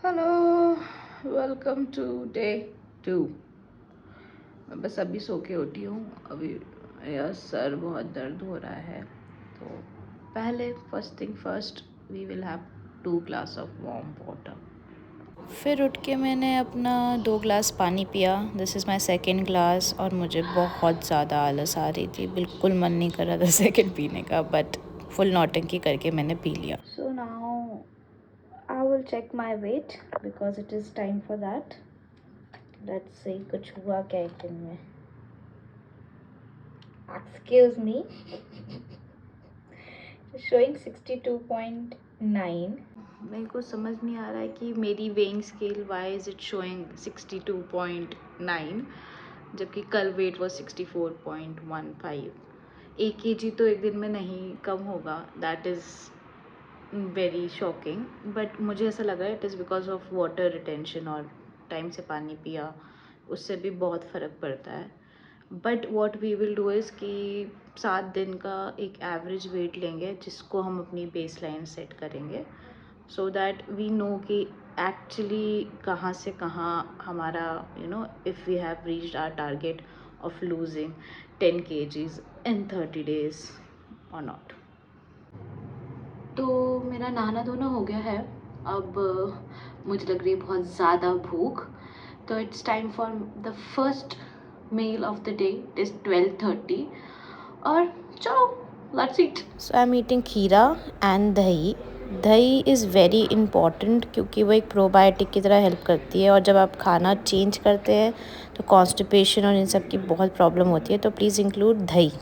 Hello, welcome to day 2। मैं बस अभी सो के उठी हूँ। अभी मेरा सर बहुत दर्द हो रहा है, तो पहले first thing first we will have 2 glass of warm water. फिर उठ के मैंने अपना 2 ग्लास पानी पिया। This is my second glass और मुझे बहुत ज़्यादा आलस आ रही थी, बिल्कुल मन नहीं कर रहा था सेकेंड पीने का, बट फुल नौटंकी करके मैंने पी लिया। So now I will check my weight because it is time for that. Let's see कुछ हुआ क्या एक दिन में। Excuse me, showing 62.9। मेरे को समझ नहीं आ रहा है कि मेरी weighing scale why is it showing 62.9 जबकि कल वेट वॉज 64.15। 1 kg तो एक दिन में नहीं कम होगा। That is very shocking, but मुझे ऐसा लगा it is because of water retention और टाइम से पानी पिया, उससे भी बहुत फ़र्क पड़ता है। But what we will do is कि 7 दिन का एक एवरेज वेट लेंगे जिसको हम अपनी बेस लाइन सेट करेंगे, सो दैट वी नो कि एक्चुअली कहाँ से कहाँ हमारा if we have reached our target of losing 10 kgs in 30 days और नॉट। तो मेरा नहाना धोना हो गया है। अब मुझे लग रही है बहुत ज़्यादा भूख, तो it's time for the first meal of the day. It is 12:30 और चलो let's eat. So I am eating kheera and dahi. Dahi is very important क्योंकि वो एक प्रोबायोटिक की तरह हेल्प करती है, और जब आप खाना चेंज करते हैं तो कॉन्स्टिपेशन और इन सब की बहुत प्रॉब्लम होती है, तो प्लीज़ इंक्लूड दही।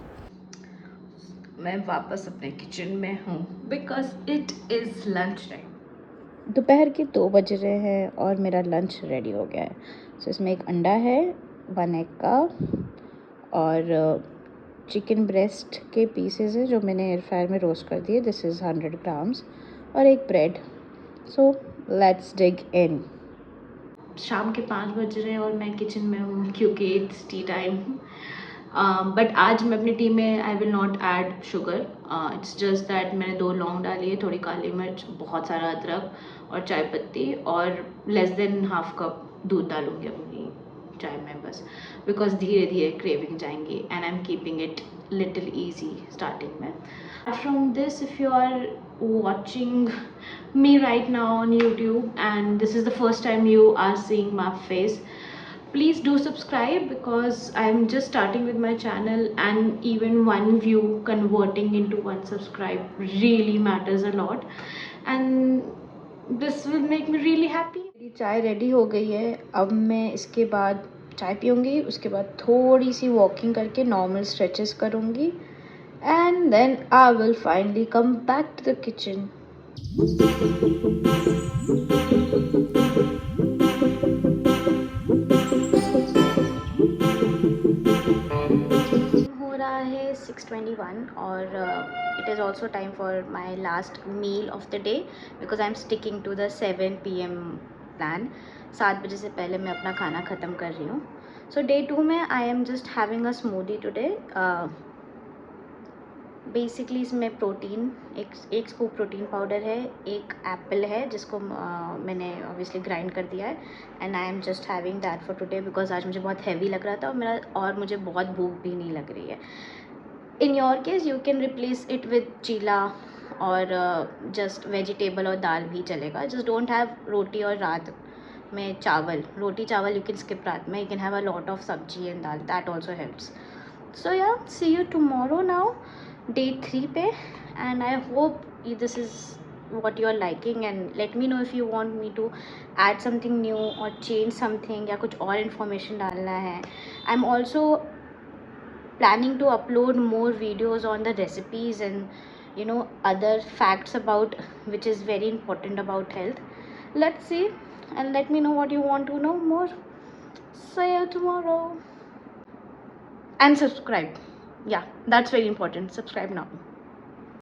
मैं वापस अपने किचन में हूँ because it is lunch time. दोपहर के 2 बज रहे हैं और मेरा लंच रेडी हो गया है। सो इसमें एक अंडा है, 1 एग का, और चिकन ब्रेस्ट के पीसेस है जो मैंने एयर फ्रायर में रोस्ट कर दिए। दिस इज़ 100 ग्राम्स, और एक ब्रेड। सो लेट्स डिग इन। शाम के 5 बज रहे हैं और मैं किचन में हूँ क्योंकि इट्स टी टाइम। बट आज मैं अपनी टी में I will not add sugar. It's just that मैंने 2 लौंग डाली है, थोड़ी काली मिर्च, बहुत सारा अदरक और चाय पत्ती, और लेस देन हाफ कप दूध डालूँगी अपनी चाय में बस, बिकॉज धीरे धीरे क्रेविंग जाएंगी and I am keeping it little easy starting में। From this, if you are watching me right now on YouTube and this is the first time you are seeing my face, please do subscribe because I am just starting with my channel, and even one view converting into 1 subscribe really matters a lot, and this will make me really happy. मेरी चाय ready हो गई है। अब मैं इसके बाद चाय पीऊँगी, उसके बाद थोड़ी सी वॉकिंग करके नॉर्मल स्ट्रेचेस करूँगी, and then I will finally come back to the kitchen. हो रहा है 6:21 और it is also time for my last meal of the day because I am sticking to the 7 PM plan. 7 बजे से पहले मैं अपना खाना ख़त्म कर रही हूँ। सो डे 2 में I am just having a smoothie today. Basically इसमें प्रोटीन, एक स्कूप प्रोटीन पाउडर है, एक एप्पल है जिसको मैंने ऑब्वियसली ग्राइंड कर दिया है, and I am just having that for today because आज मुझे बहुत हैवी लग रहा था और मुझे बहुत भूख भी नहीं लग रही है। In your case you can replace it with cheela और जस्ट वेजिटेबल और दाल भी चलेगा। जस्ट डोंट हैव रोटी और रात में चावल। रोटी चावल यू कैन स्किप रात में, you can have a lot of sabzi and dal, that also helps. So yeah, see you tomorrow now, day 3 पे, and I hope this is what you are liking, and let me know if you want me to add something new or change something या कुछ और information डालना है। I'm also planning to upload more videos on the recipes and other facts about which is very important about health. Let's see, and let me know what you want to know more. See you tomorrow. And subscribe. Yeah, that's very important. Subscribe now.